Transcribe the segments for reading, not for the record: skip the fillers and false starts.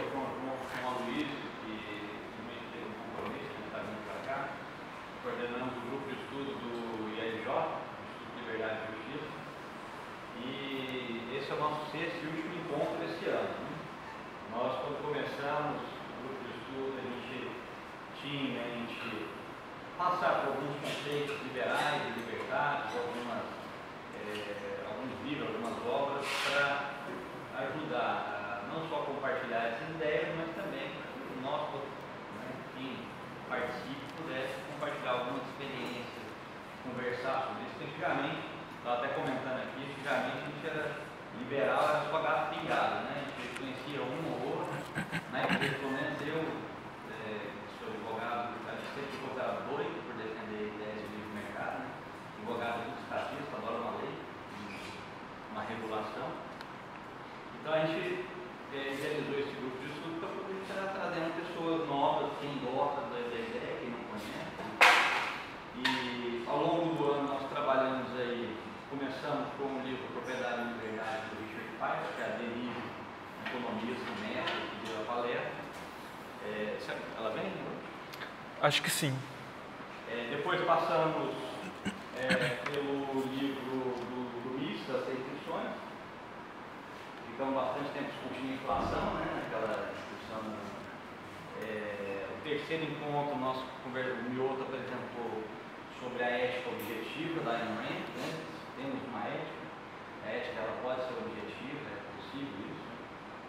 com a Luiz, que também teve um compromisso, que está vindo para cá, coordenamos o grupo de estudo do ILJ, Instituto de Liberdade e Justiça, e esse é o nosso sexto e último encontro desse ano. Né? Nós, quando começamos o grupo de estudo, a gente tinha a gente passar por alguns conceitos liberais e libertários, alguns livros, algumas obras, para ajudar não só a compartilhar essas ideias, mas também para que o nosso, quem participe, pudesse compartilhar algumas experiências, conversar sobre isso. Antigamente, estava até comentando aqui, antigamente a gente era liberal, era só gato pingado, né? A gente conhecia um ou outro, né? Pelo menos eu, sou advogado, a gente sempre advogado doido por defender ideias de livre mercado, né? Advogado muito estatista, adora uma lei, uma regulação. Então a gente realizou esse grupo de estudo para poder estar trazendo pessoas novas, quem gosta da ideia, quem não conhece. E ao longo do ano nós trabalhamos aí, começamos com o livro Propriedade e Liberdade do Richard Paiva, que é a deriva economista, mestre, que deu a palestra. Ela vem? Acho que sim. Depois passamos pelo livro do Luiz, das Restrições. Ficamos bastante tempo discutindo inflação, né? Naquela discussão. O terceiro encontro, o Mioto apresentou sobre a ética objetiva da Ayn Rand, né? Temos uma ética, a ética ela pode ser objetiva, é possível isso.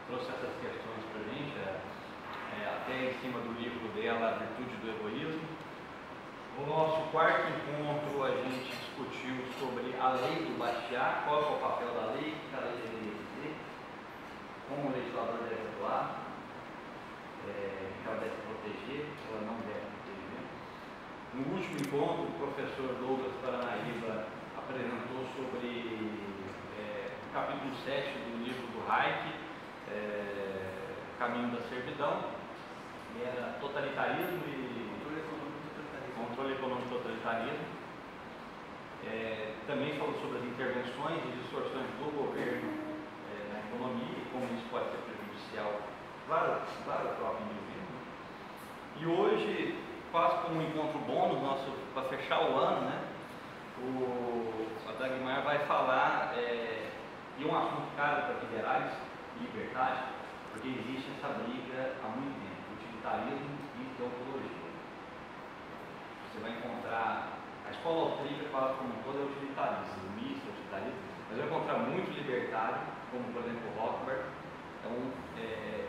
Trouxe essas questões para a gente, até em cima do livro dela, A Virtude do Egoísmo. No nosso quarto encontro, a gente discutiu sobre a lei do Bastiat, qual é o papel da lei, o que a lei deveria dizer, como o legislador deve atuar, que ela deve proteger, que ela não deve proteger. No último encontro, o professor Douglas Paranaíba apresentou sobre o capítulo 7 do livro do Hayek, Caminho da Servidão, que era totalitarismo e controle econômico e totalitarismo. Também falou sobre as intervenções e distorções do governo na economia e como isso pode ser prejudicial para o próprio indivíduo. E hoje, quase como um encontro bônus nosso para fechar o ano, né? A Dagmar vai falar de um assunto caro para liberais e libertários, porque existe essa briga há muito tempo, utilitarismo e teologia. Você vai encontrar, a escola austríaca quase como um todo é utilitarista, o misto é utilitarista, mas vai encontrar muito libertário, como por exemplo o Rothbard,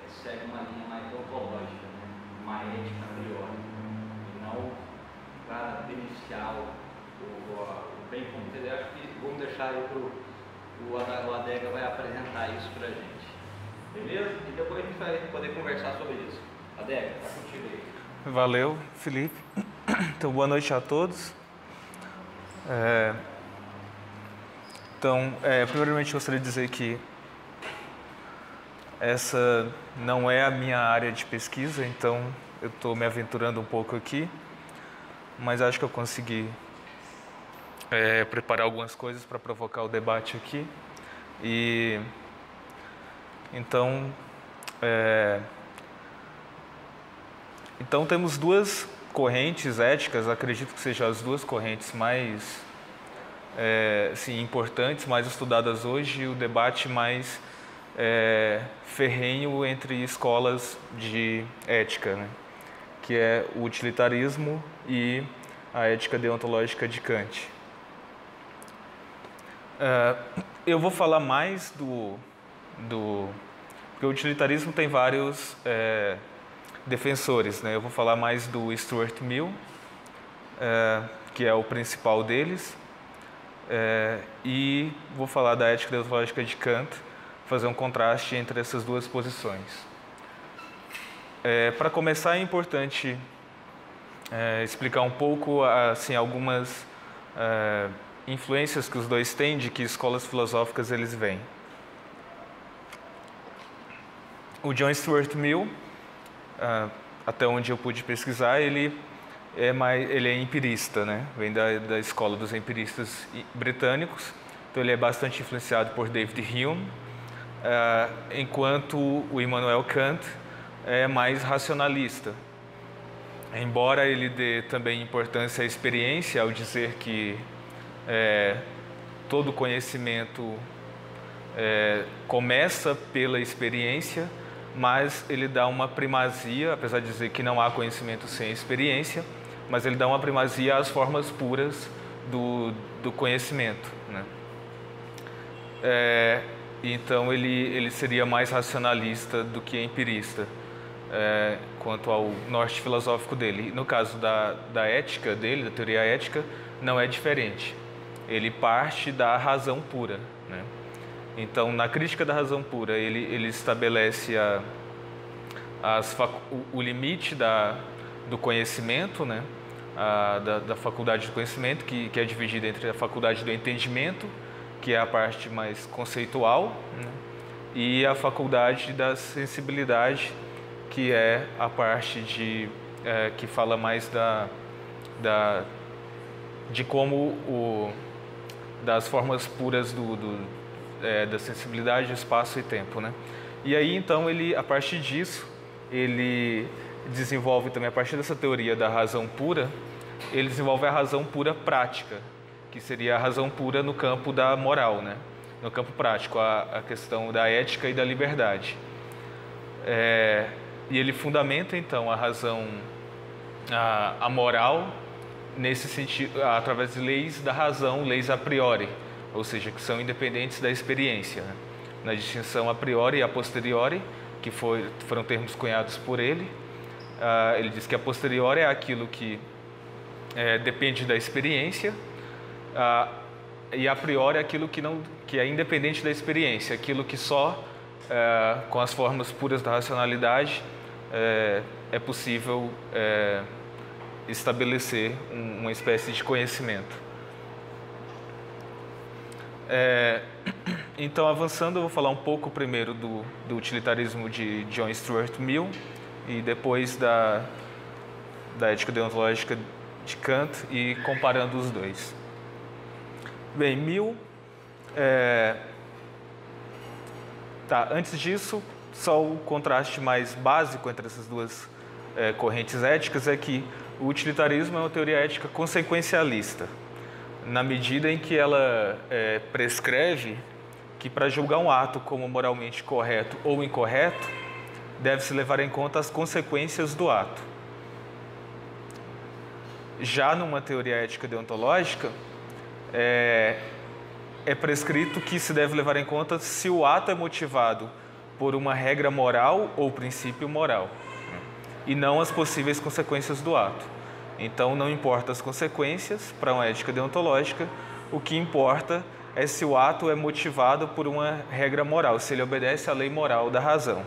segue uma linha mais ontológica, né? Uma ética a priori, e não para beneficiar o bem comum. Eu acho que vamos deixar aí para o Adega vai apresentar isso para a gente. Beleza? E depois a gente vai poder conversar sobre isso. Adega, está contigo aí. Valeu, Felipe. Então, boa noite a todos. Primeiramente gostaria de dizer que essa não é a minha área de pesquisa, então eu estou me aventurando um pouco aqui, mas acho que eu consegui preparar algumas coisas para provocar o debate aqui. E então temos duas correntes éticas, acredito que sejam as duas correntes mais importantes, mais estudadas hoje, e o debate mais ferrenho entre escolas de ética, né? Que é o utilitarismo e a ética deontológica de Kant. Eu vou falar mais porque o utilitarismo tem vários defensores, né? Eu vou falar mais do Stuart Mill, que é o principal deles, e vou falar da ética deontológica de Kant, fazer um contraste entre essas duas posições. Para começar, é importante explicar um pouco assim, algumas influências que os dois têm, de que escolas filosóficas eles vêm. O John Stuart Mill, até onde eu pude pesquisar, ele é empirista, né? Vem da escola dos empiristas britânicos, então ele é bastante influenciado por David Hume, enquanto o Immanuel Kant é mais racionalista. Embora ele dê também importância à experiência, ao dizer que todo conhecimento começa pela experiência, mas ele dá uma primazia, apesar de dizer que não há conhecimento sem experiência, mas ele dá uma primazia às formas puras do conhecimento, né? Então ele seria mais racionalista do que empirista, quanto ao norte filosófico dele. No caso da ética dele, da teoria ética, não é diferente. Ele parte da razão pura, né? Então, na crítica da razão pura, ele estabelece o limite do conhecimento, né? Da faculdade do conhecimento, que é dividida entre a faculdade do entendimento, que é a parte mais conceitual, né? E a faculdade da sensibilidade, que é a parte que fala mais de como das formas puras da sensibilidade, espaço e tempo, né? E aí, então, a partir disso, ele desenvolve também, a partir dessa teoria da razão pura, ele desenvolve a razão pura prática, que seria a razão pura no campo da moral, né? No campo prático, a questão da ética e da liberdade. E ele fundamenta, então, a razão, a moral, nesse sentido, através de leis da razão, leis a priori, ou seja, que são independentes da experiência, né? Na distinção a priori e a posteriori, que foram termos cunhados por ele. Ele diz que a posteriori é aquilo que depende da experiência, e a priori é aquilo que é independente da experiência, aquilo que só com as formas puras da racionalidade é possível estabelecer uma espécie de conhecimento. Então, avançando, eu vou falar um pouco primeiro do utilitarismo de John Stuart Mill e depois da ética deontológica de Kant, e comparando os dois. Bem, Mill... antes disso, só o contraste mais básico entre essas duas correntes éticas é que o utilitarismo é uma teoria ética consequencialista, na medida em que ela prescreve que, para julgar um ato como moralmente correto ou incorreto, deve-se levar em conta as consequências do ato. Já numa teoria ética deontológica, é prescrito que se deve levar em conta se o ato é motivado por uma regra moral ou princípio moral, e não as possíveis consequências do ato. Então, não importa as consequências para uma ética deontológica, o que importa é se o ato é motivado por uma regra moral, se ele obedece à lei moral da razão.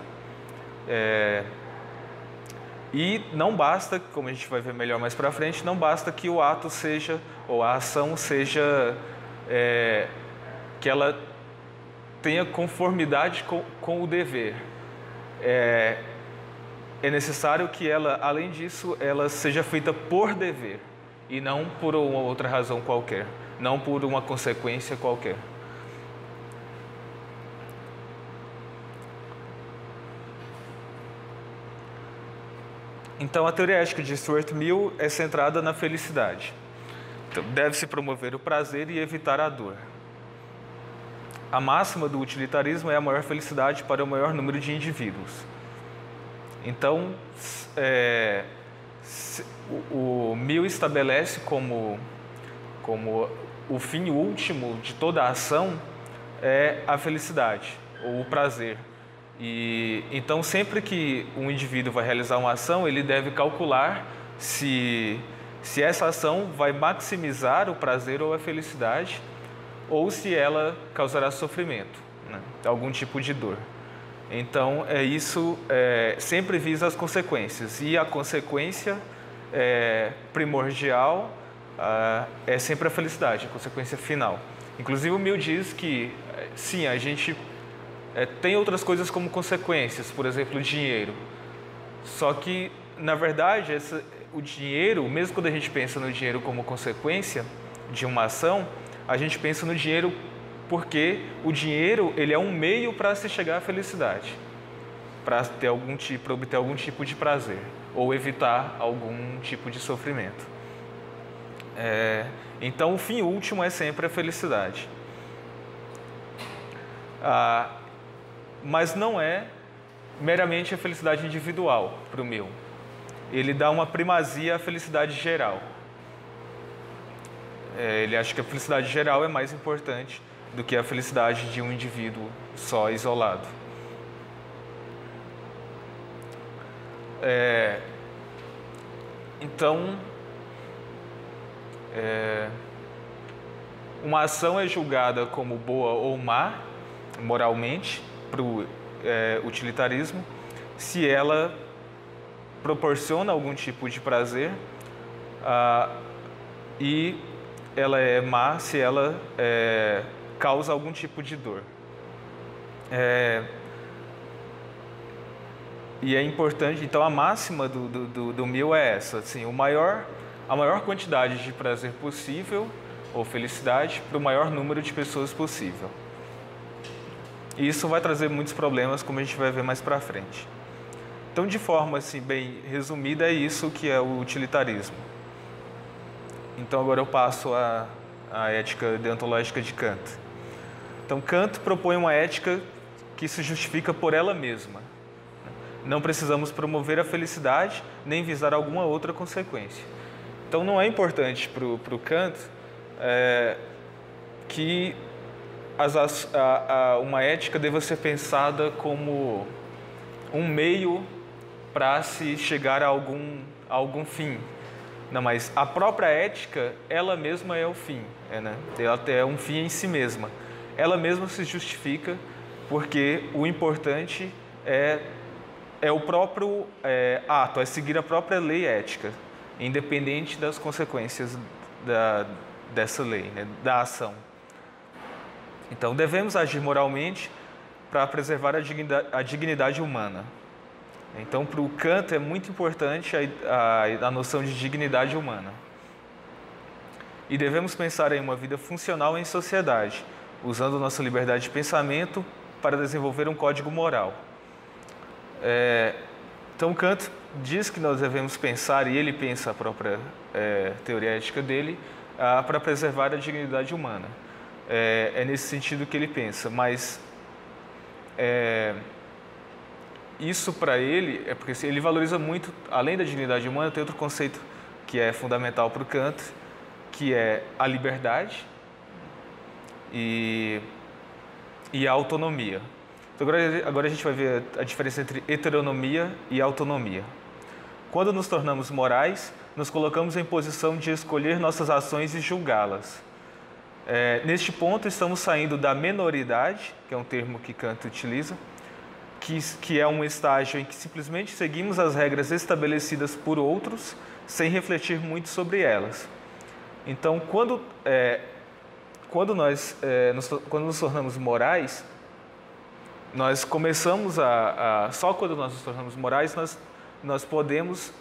E não basta, como a gente vai ver melhor mais para frente, não basta que o ato seja, ou a ação seja, que ela tenha conformidade com o dever. É necessário que ela, além disso, ela seja feita por dever e não por uma outra razão qualquer, não por uma consequência qualquer. Então, a teoria ética de Stuart Mill é centrada na felicidade. Então, deve-se promover o prazer e evitar a dor. A máxima do utilitarismo é a maior felicidade para o maior número de indivíduos. Então, o Mill estabelece como o fim último de toda a ação a felicidade, ou o prazer. E então, sempre que um indivíduo vai realizar uma ação, ele deve calcular se essa ação vai maximizar o prazer ou a felicidade, ou se ela causará sofrimento, né? Algum tipo de dor. Então, isso sempre visa as consequências, e a consequência primordial é sempre a felicidade, a consequência final. Inclusive, o Mill diz que, sim, a gente tem outras coisas como consequências, por exemplo, o dinheiro. Só que, na verdade, o dinheiro, mesmo quando a gente pensa no dinheiro como consequência de uma ação, a gente pensa no dinheiro porque o dinheiro ele é um meio para se chegar à felicidade. para obter algum tipo de prazer ou evitar algum tipo de sofrimento. Então, o fim último é sempre a felicidade. Mas não é meramente a felicidade individual para o meu. Ele dá uma primazia à felicidade geral. Ele acha que a felicidade geral é mais importante do que a felicidade de um indivíduo só, isolado. Então, uma ação é julgada como boa ou má, moralmente, para o utilitarismo, se ela proporciona algum tipo de prazer, e ela é má se ela causa algum tipo de dor. E é importante, então a máxima do mil é essa, assim, a maior quantidade de prazer possível, ou felicidade, para o maior número de pessoas possível. E isso vai trazer muitos problemas, como a gente vai ver mais para frente. Então, de forma assim, bem resumida, é isso que é o utilitarismo. Então, agora eu passo à ética deontológica de Kant. Então, Kant propõe uma ética que se justifica por ela mesma. Não precisamos promover a felicidade nem visar alguma outra consequência. Então, não é importante para o Kant que uma ética deva ser pensada como um meio para se chegar a algum fim. Não, mas a própria ética, ela mesma é o fim, né? Ela é um fim em si mesma. Ela mesma se justifica porque o importante é o próprio ato, é seguir a própria lei ética, independente das consequências dessa lei, né? Da ação. Então, devemos agir moralmente para preservar a dignidade humana. Então, para o Kant é muito importante a noção de dignidade humana. E devemos pensar em uma vida funcional em sociedade, usando nossa liberdade de pensamento para desenvolver um código moral. Então, Kant diz que nós devemos pensar, e ele pensa a própria teoria ética dele, para preservar a dignidade humana. É nesse sentido que ele pensa, mas isso para ele é porque ele valoriza muito, além da dignidade humana, tem outro conceito que é fundamental para o Kant, que é a liberdade e a autonomia. Então, agora a gente vai ver a diferença entre heteronomia e autonomia. Quando nos tornamos morais, nos colocamos em posição de escolher nossas ações e julgá-las. Neste ponto, estamos saindo da menoridade, que é um termo que Kant utiliza, que é um estágio em que simplesmente seguimos as regras estabelecidas por outros, sem refletir muito sobre elas. Então, quando nós nos tornamos morais, nós começamos só quando nós nos tornamos morais, nós podemos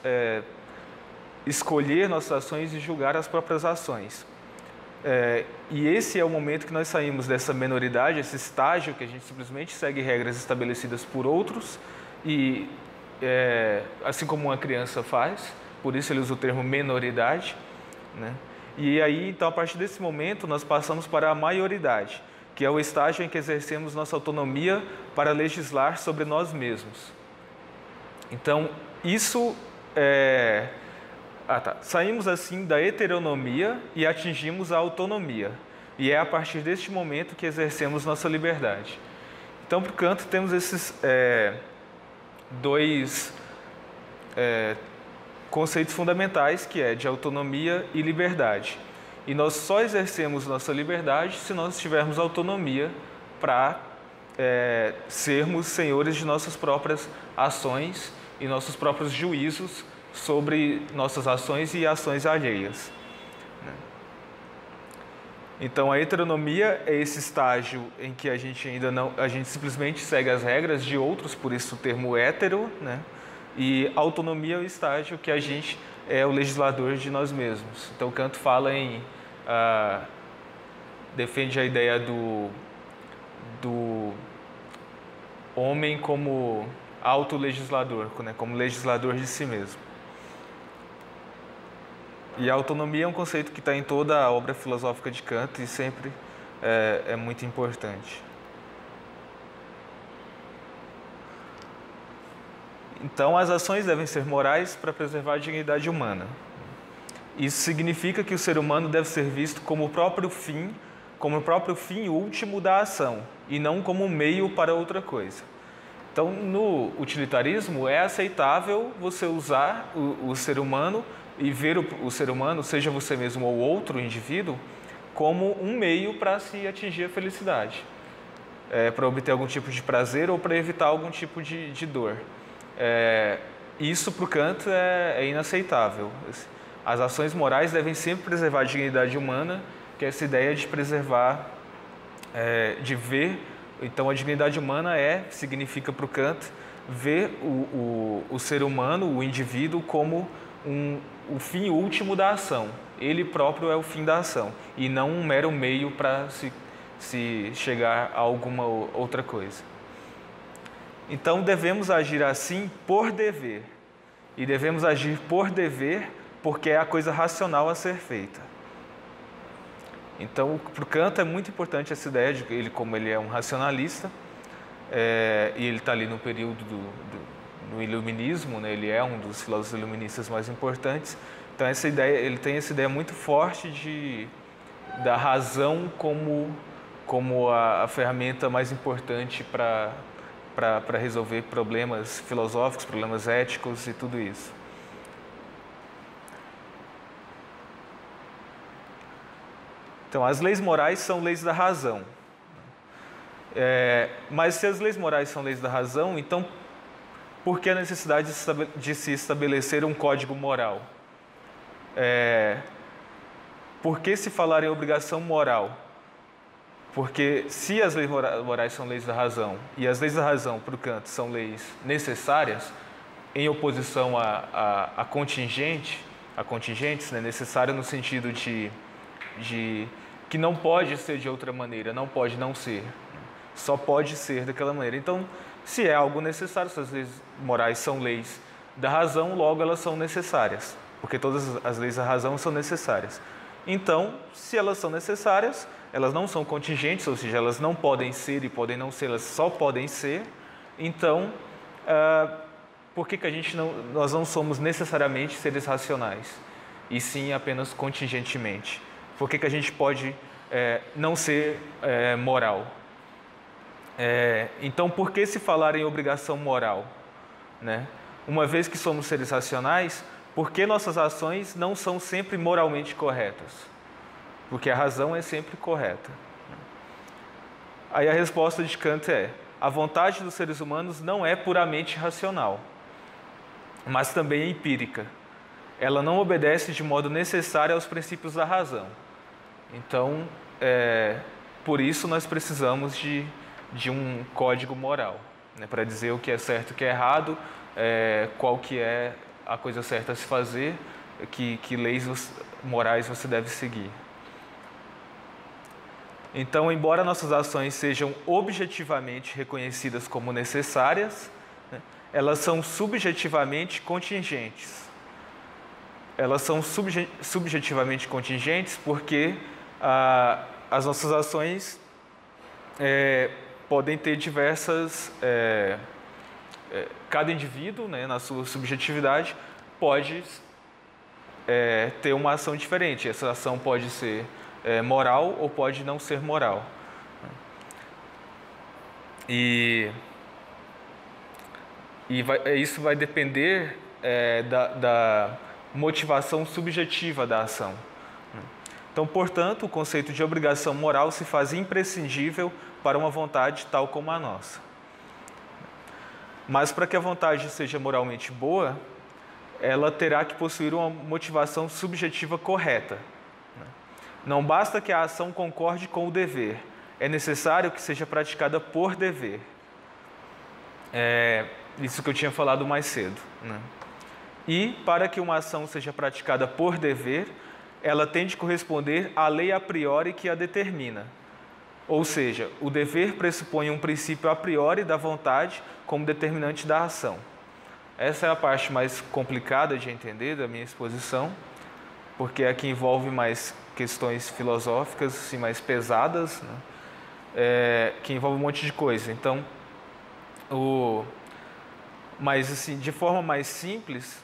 escolher nossas ações e julgar as próprias ações. E esse é o momento que nós saímos dessa menoridade, esse estágio que a gente simplesmente segue regras estabelecidas por outros, e assim como uma criança faz, por isso ele usa o termo menoridade, né? E aí, então, a partir desse momento, nós passamos para a maioridade, que é o estágio em que exercemos nossa autonomia para legislar sobre nós mesmos. Então, isso saímos assim da heteronomia e atingimos a autonomia. E é a partir deste momento que exercemos nossa liberdade. Então, por Kant, temos esses dois conceitos fundamentais, que é de autonomia e liberdade. E nós só exercemos nossa liberdade se nós tivermos autonomia para sermos senhores de nossas próprias ações e nossos próprios juízos sobre nossas ações e ações alheias. Então, a heteronomia é esse estágio em que a gente simplesmente segue as regras de outros, por isso o termo hétero, né? E a autonomia é o estágio que a gente é o legislador de nós mesmos. Então, Kant fala defende a ideia do homem como autolegislador, né, como legislador de si mesmo. E a autonomia é um conceito que está em toda a obra filosófica de Kant e sempre é muito importante. Então, as ações devem ser morais para preservar a dignidade humana. Isso significa que o ser humano deve ser visto como o próprio fim último da ação, e não como um meio para outra coisa. Então, no utilitarismo, é aceitável você usar o ser humano e ver o ser humano, seja você mesmo ou outro indivíduo, como um meio para se atingir a felicidade, para obter algum tipo de prazer ou para evitar algum tipo de dor. Isso para o Kant é inaceitável. As ações morais devem sempre preservar a dignidade humana, que é essa ideia de preservar, de ver. Então, a dignidade humana significa para o Kant ver o ser humano, o indivíduo, como o fim último da ação. Ele próprio é o fim da ação e não um mero meio para se chegar a alguma outra coisa. Então, devemos agir assim por dever. E devemos agir por dever porque é a coisa racional a ser feita. Então, para o Kant é muito importante essa ideia de ele, como ele é um racionalista, e ele está ali no período do iluminismo, né? Ele é um dos filósofos iluministas mais importantes. Então, ele tem essa ideia muito forte da razão como a ferramenta mais importante para resolver problemas filosóficos, problemas éticos e tudo isso. Então, as leis morais são leis da razão. Mas se as leis morais são leis da razão, então por que a necessidade de se estabelecer um código moral? Por que se falar em obrigação moral? Porque se as leis morais são leis da razão, e as leis da razão, para o Kant, são leis necessárias, em oposição a contingentes, né, necessária no sentido de que não pode ser de outra maneira, não pode não ser, só pode ser daquela maneira. Então, se é algo necessário, se as leis morais são leis da razão, logo elas são necessárias, porque todas as leis da razão são necessárias. Então, se elas são necessárias, elas não são contingentes, ou seja, elas não podem ser e podem não ser, elas só podem ser. Então, por que nós não somos necessariamente seres racionais, e sim apenas contingentemente? Por que a gente pode não ser moral? Então, por que se falar em obrigação moral? Né? Uma vez que somos seres racionais, por que nossas ações não são sempre moralmente corretas? Porque a razão é sempre correta. Aí a resposta de Kant a vontade dos seres humanos não é puramente racional, mas também é empírica. Ela não obedece de modo necessário aos princípios da razão. Então, por isso nós precisamos de um código moral, né, para dizer o que é certo e o que é errado, qual que é a coisa certa a se fazer, que leis morais você deve seguir. Então, embora nossas ações sejam objetivamente reconhecidas como necessárias, né, elas são subjetivamente contingentes. Elas são subjetivamente contingentes porque as nossas ações podem ter diversas... cada indivíduo, né, na sua subjetividade, pode ter uma ação diferente. Essa ação pode ser moral ou pode não ser moral. E isso vai depender da motivação subjetiva da ação. Então, portanto, o conceito de obrigação moral se faz imprescindível para uma vontade tal como a nossa. Mas para que a vontade seja moralmente boa, ela terá que possuir uma motivação subjetiva correta. Não basta que a ação concorde com o dever, é necessário que seja praticada por dever. Isso que eu tinha falado mais cedo, né? E para que uma ação seja praticada por dever, ela tem de corresponder à lei a priori que a determina. Ou seja, o dever pressupõe um princípio a priori da vontade como determinante da ação. Essa é a parte mais complicada de entender da minha exposição, porque aqui envolve mais questões filosóficas, assim, mais pesadas, né? Que envolve um monte de coisa. Então, mas assim, de forma mais simples,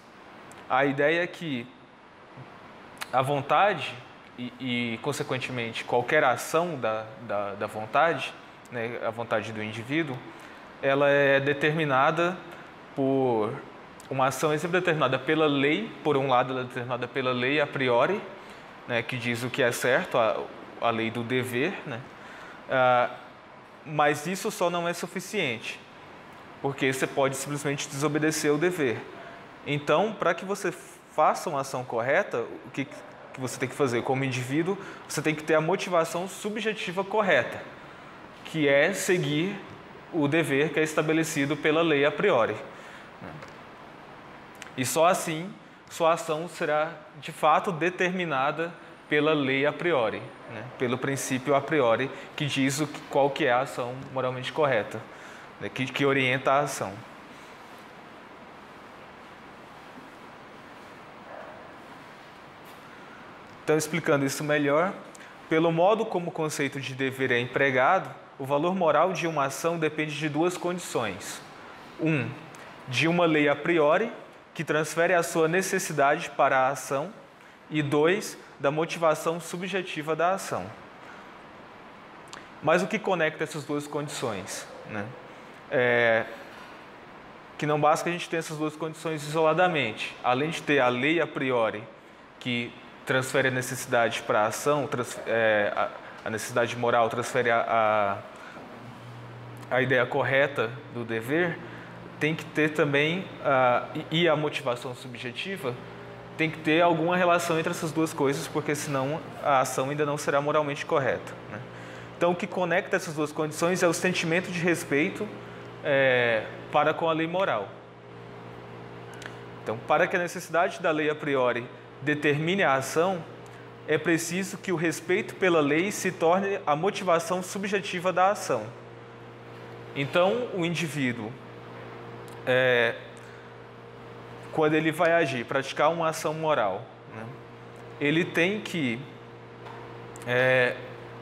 a ideia é que a vontade e consequentemente, qualquer ação da vontade, né, a vontade do indivíduo, ela é determinada por... Uma ação é sempre determinada pela lei, por um lado ela é determinada pela lei a priori, né, que diz o que é certo, a lei do dever, né? Mas isso só não é suficiente, porque você pode simplesmente desobedecer o dever. Então, para que você faça uma ação correta, o que você tem que fazer como indivíduo? Você tem que ter a motivação subjetiva correta, que é seguir o dever que é estabelecido pela lei a priori. E só assim, sua ação será de fato determinada pela lei a priori, né? Pelo princípio a priori, que diz qual que é a ação moralmente correta, né? que orienta a ação. Então, explicando isso melhor, pelo modo como o conceito de dever é empregado, o valor moral de uma ação depende de duas condições. De uma lei a priori, que transfere a sua necessidade para a ação, e 2, da motivação subjetiva da ação. Mas o que conecta essas duas condições, né? Que não basta que a gente tenha essas duas condições isoladamente. Além de ter a lei a priori, que transfere a necessidade para a ação, a necessidade moral transfere a ideia correta do dever, tem que ter também, e a motivação subjetiva, tem que ter alguma relação entre essas duas coisas, porque senão a ação ainda não será moralmente correta, né? Então, o que conecta essas duas condições é o sentimento de respeito para com a lei moral. Então, para que a necessidade da lei a priori determine a ação, é preciso que o respeito pela lei se torne a motivação subjetiva da ação. Então, o indivíduo, quando ele vai agir, praticar uma ação moral, né, ele tem que,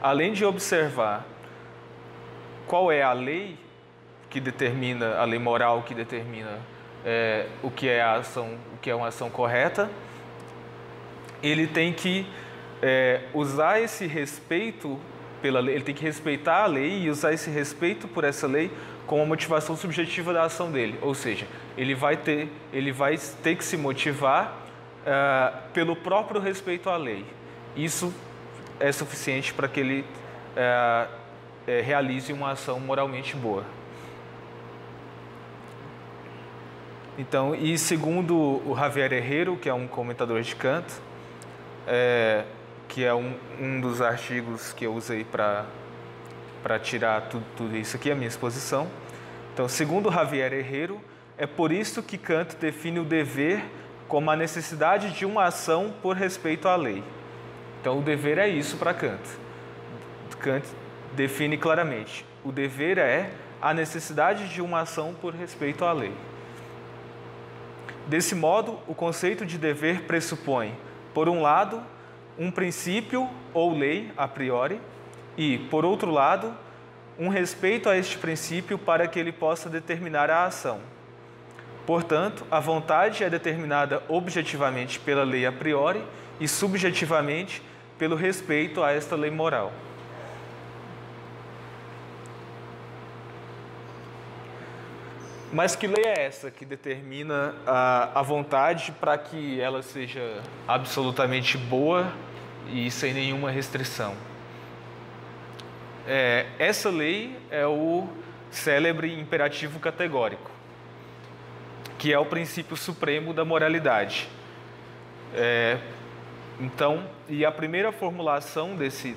além de observar qual é a lei que determina, a lei moral que determina o que é a ação, o que é uma ação correta, ele tem que usar esse respeito pela lei, ele tem que respeitar a lei e usar esse respeito por essa lei como a motivação subjetiva da ação dele. Ou seja, ele vai ter que se motivar pelo próprio respeito à lei. Isso é suficiente para que ele realize uma ação moralmente boa. Então, e segundo o Javier Herrero, que é um comentador de Kant, que é um dos artigos que eu usei para tirar tudo isso aqui, a minha exposição. Então, segundo Javier Herrero, é por isso que Kant define o dever como a necessidade de uma ação por respeito à lei. Então, o dever é isso para Kant. Kant define claramente, o dever é a necessidade de uma ação por respeito à lei. Desse modo, o conceito de dever pressupõe, por um lado, um princípio ou lei a priori e, por outro lado, um respeito a este princípio para que ele possa determinar a ação. Portanto, a vontade é determinada objetivamente pela lei a priori e subjetivamente pelo respeito a esta lei moral. Mas que lei é essa que determina a vontade para que ela seja absolutamente boa e sem nenhuma restrição? Essa lei é o célebre imperativo categórico, que é o princípio supremo da moralidade. Então, e a primeira formulação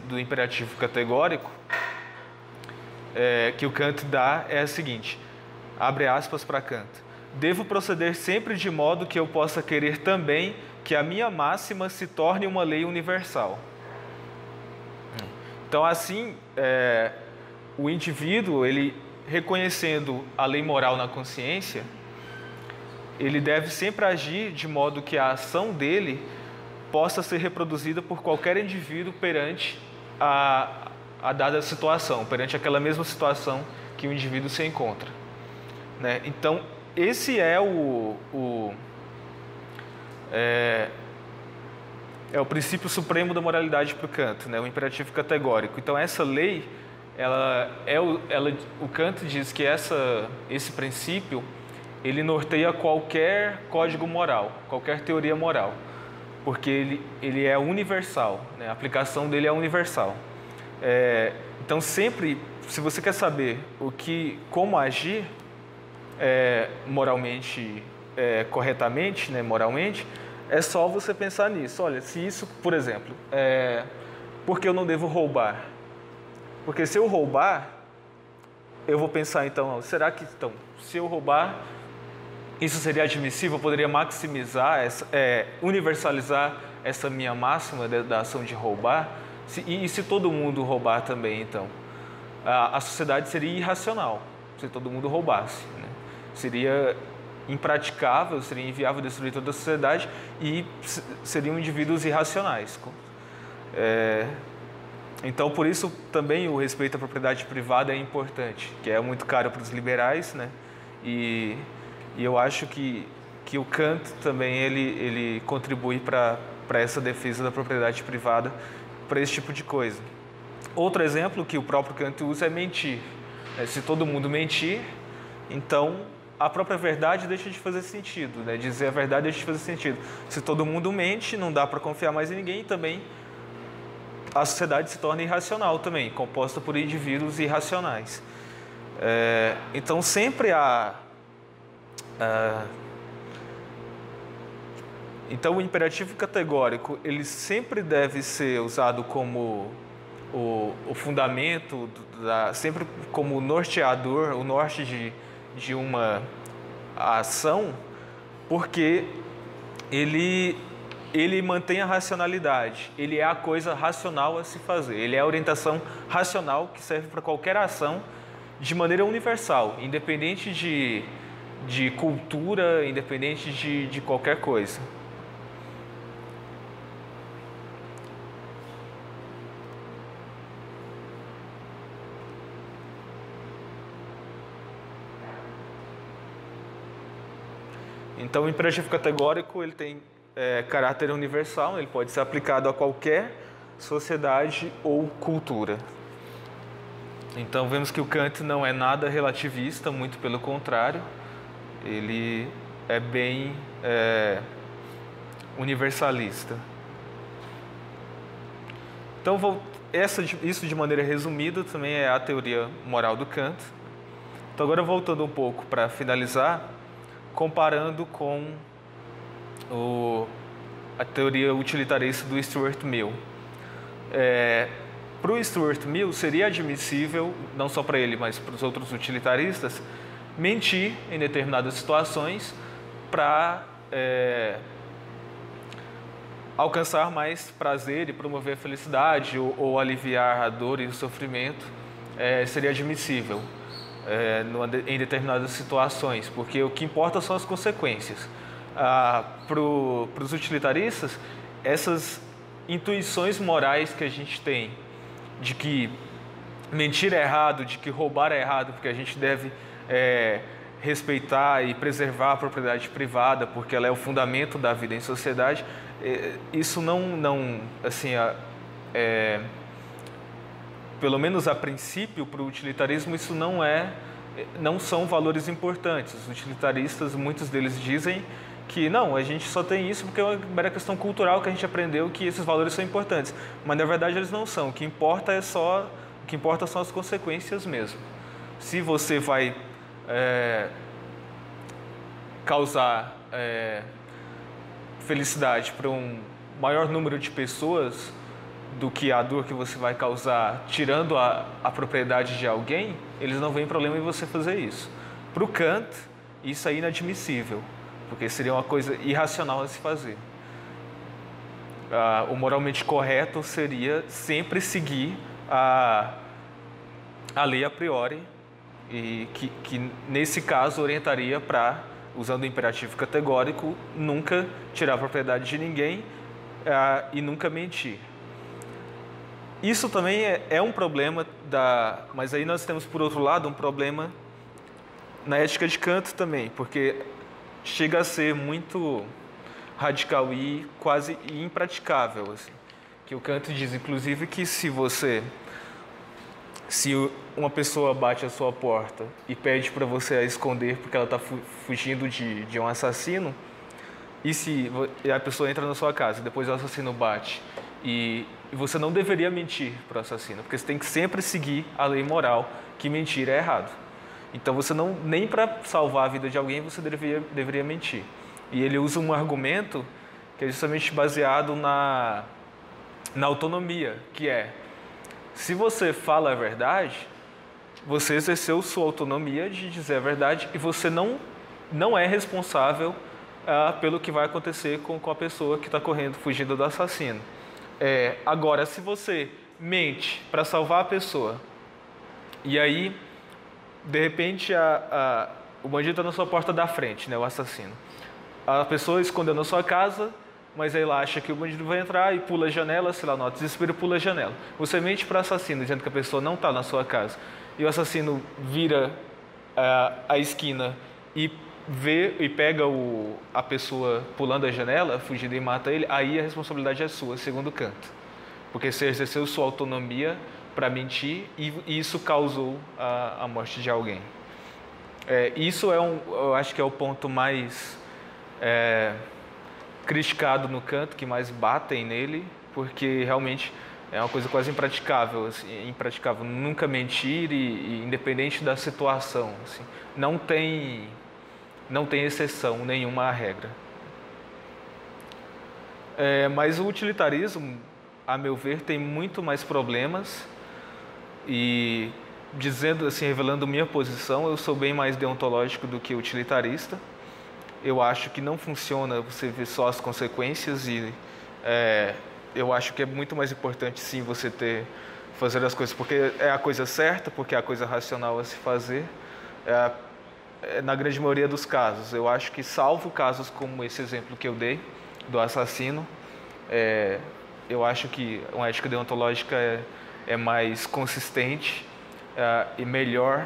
do imperativo categórico que o Kant dá é a seguinte: abre aspas para Kant. Devo proceder sempre de modo que eu possa querer também que a minha máxima se torne uma lei universal. Então, assim, o indivíduo, ele reconhecendo a lei moral na consciência, ele deve sempre agir de modo que a ação dele possa ser reproduzida por qualquer indivíduo perante a dada situação, perante aquela mesma situação que o indivíduo se encontra, né? Então, esse é o princípio supremo da moralidade para o Kant, né? O imperativo categórico. Então, essa lei, o Kant diz que esse princípio, ele norteia qualquer código moral, qualquer teoria moral, porque ele é universal, né? A aplicação dele é universal. Então, sempre, se você quer saber como agir moralmente, corretamente, né? Moralmente, é só você pensar nisso. Olha, se isso, por exemplo, por que eu não devo roubar? Porque se eu roubar, eu vou pensar, então, será que, se eu roubar, isso seria admissível? Eu poderia maximizar, universalizar essa minha máxima da ação de roubar? E se todo mundo roubar também, então? A sociedade seria irracional, se todo mundo roubasse, né? Seria impraticável, seria inviável destruir toda a sociedade e seriam indivíduos irracionais. Então, por isso, também o respeito à propriedade privada é importante, que é muito caro para os liberais, né? E eu acho que o Kant também ele contribui para essa defesa da propriedade privada, para esse tipo de coisa. Outro exemplo que o próprio Kant usa é mentir. Se todo mundo mentir, então a própria verdade deixa de fazer sentido, né? Dizer a verdade deixa de fazer sentido. Se todo mundo mente, não dá para confiar mais em ninguém, e também a sociedade se torna irracional também, composta por indivíduos irracionais. Então sempre então o imperativo categórico, ele sempre deve ser usado como o fundamento, sempre como norteador, o norte de uma ação, porque ele mantém a racionalidade, ele é a coisa racional a se fazer, ele é a orientação racional que serve para qualquer ação de maneira universal, independente de cultura, independente de qualquer coisa. Então, o imperativo categórico ele tem caráter universal, ele pode ser aplicado a qualquer sociedade ou cultura. Então, vemos que o Kant não é nada relativista, muito pelo contrário, ele é bem universalista. Então, isso de maneira resumida também é a teoria moral do Kant. Então, agora voltando um pouco para finalizar, comparando com a teoria utilitarista do Stuart Mill. Para o Stuart Mill, seria admissível, não só para ele, mas para os outros utilitaristas, mentir em determinadas situações para alcançar mais prazer e promover a felicidade ou aliviar a dor e o sofrimento, seria admissível. Em determinadas situações, porque o que importa são as consequências. Para os utilitaristas, essas intuições morais que a gente tem de que mentir é errado, de que roubar é errado, porque a gente deve respeitar e preservar a propriedade privada, porque ela é o fundamento da vida em sociedade, isso não assim, pelo menos a princípio, para o utilitarismo, isso não são valores importantes. Os utilitaristas, muitos deles dizem que não, a gente só tem isso porque é uma mera questão cultural que a gente aprendeu que esses valores são importantes. Mas, na verdade, eles não são. O que importa são as consequências mesmo. Se você vai causar felicidade para um maior número de pessoas do que a dor que você vai causar tirando a propriedade de alguém, eles não veem problema em você fazer isso. Para o Kant, isso é inadmissível, porque seria uma coisa irracional a se fazer. O moralmente correto seria sempre seguir a lei a priori, e que nesse caso orientaria para, usando o imperativo categórico, nunca tirar a propriedade de ninguém e nunca mentir. Isso também é um problema mas aí nós temos, por outro lado, um problema na ética de Kant também, porque chega a ser muito radical e quase impraticável, assim. Que o Kant diz, inclusive, que se uma pessoa bate a sua porta e pede para você a esconder porque ela está fugindo de um assassino, e se a pessoa entra na sua casa e depois o assassino bate, e você não deveria mentir para o assassino, porque você tem que sempre seguir a lei moral, que mentir é errado. Então você não, nem para salvar a vida de alguém você deveria mentir. E ele usa um argumento que é justamente baseado na autonomia, que é: se você fala a verdade, você exerceu sua autonomia de dizer a verdade e você não é responsável pelo que vai acontecer com a pessoa que está fugindo do assassino. Agora, se você mente para salvar a pessoa e aí, de repente, o bandido está na sua porta da frente, né, o assassino. A pessoa escondeu na sua casa, mas aí ela acha que o bandido vai entrar e pula a janela, sei lá, no desespero, pula a janela. Você mente para o assassino, dizendo que a pessoa não está na sua casa, e o assassino vira a esquina e pega a pessoa pulando a janela, fugindo, e mata ele, aí a responsabilidade é sua, segundo Kant. Porque você exerceu sua autonomia para mentir e isso causou a morte de alguém. Isso eu acho que é o ponto mais criticado no Kant, que mais batem nele, porque realmente é uma coisa quase impraticável, assim, impraticável nunca mentir e independente da situação, assim, não tem exceção nenhuma à regra. Mas o utilitarismo, a meu ver, tem muito mais problemas e, dizendo assim, revelando minha posição, eu sou bem mais deontológico do que utilitarista. Eu acho que não funciona você ver só as consequências e eu acho que é muito mais importante, sim, você fazer as coisas porque é a coisa certa, porque é a coisa racional a se fazer. Na grande maioria dos casos, eu acho que, salvo casos como esse exemplo que eu dei, do assassino, eu acho que uma ética deontológica é mais consistente e melhor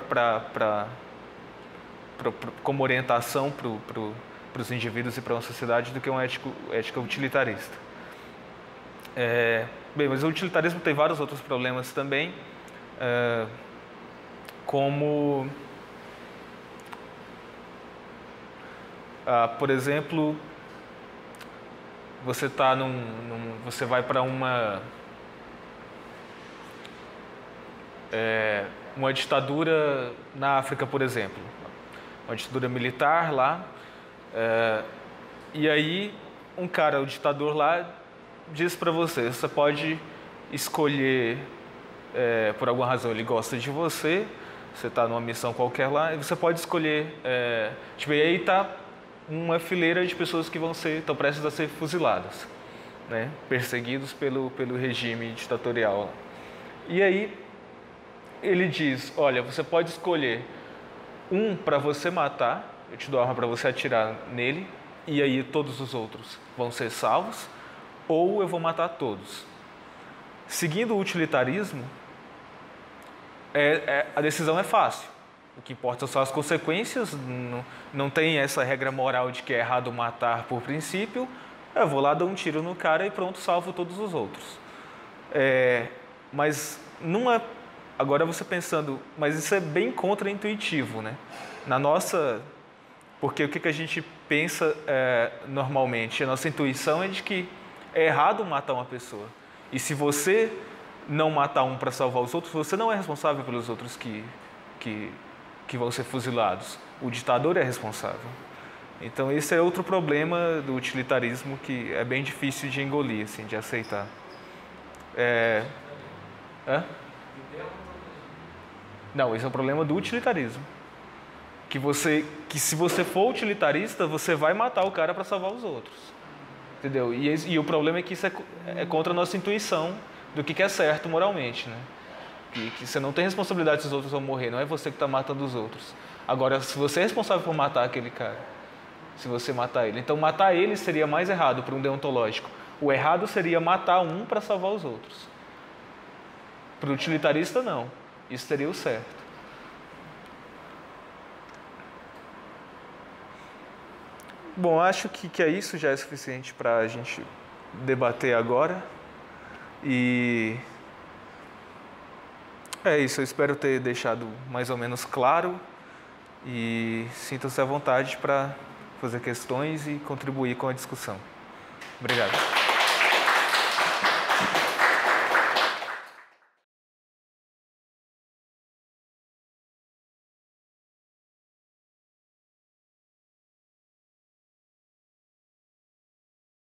como orientação para os indivíduos e para uma sociedade do que uma ética utilitarista. Bem, mas o utilitarismo tem vários outros problemas também, como, por exemplo, você você vai para uma ditadura na África, por exemplo, uma ditadura militar lá, e aí o ditador lá diz para você pode escolher, por alguma razão ele gosta de você está numa missão qualquer lá, e você pode escolher, e aí está uma fileira de pessoas que estão prestes a ser fuziladas, né, perseguidos pelo regime ditatorial. E aí ele diz: olha, você pode escolher para você matar, eu te dou arma para você atirar nele, e aí todos os outros vão ser salvos, ou eu vou matar todos. Seguindo o utilitarismo, a decisão é fácil. O que importa são as consequências, não tem essa regra moral de que é errado matar por princípio. Eu vou lá, dou um tiro no cara e pronto, salvo todos os outros. Mas agora você pensando, mas isso é bem contra-intuitivo, né? Porque o que a gente pensa normalmente? A nossa intuição é de que é errado matar uma pessoa. E se você não matar um para salvar os outros, você não é responsável pelos outros que vão ser fuzilados. O ditador é responsável. Então esse é outro problema do utilitarismo que é bem difícil de engolir, assim, de aceitar. Não, esse é o problema do utilitarismo. Que se você for utilitarista, você vai matar o cara para salvar os outros. Entendeu? E o problema é que isso é contra a nossa intuição do que é certo moralmente, né? que você não tem responsabilidade se os outros vão morrer, não é você que está matando os outros. Agora, se você é responsável por matar aquele cara, se você matar ele, então matar ele seria mais errado para um deontológico. O errado seria matar um para salvar os outros. Para o utilitarista, não. Isso seria o certo. Bom, acho que é isso, já é suficiente para a gente debater agora. E é isso, eu espero ter deixado mais ou menos claro. E sintam-se à vontade para fazer questões e contribuir com a discussão. Obrigado.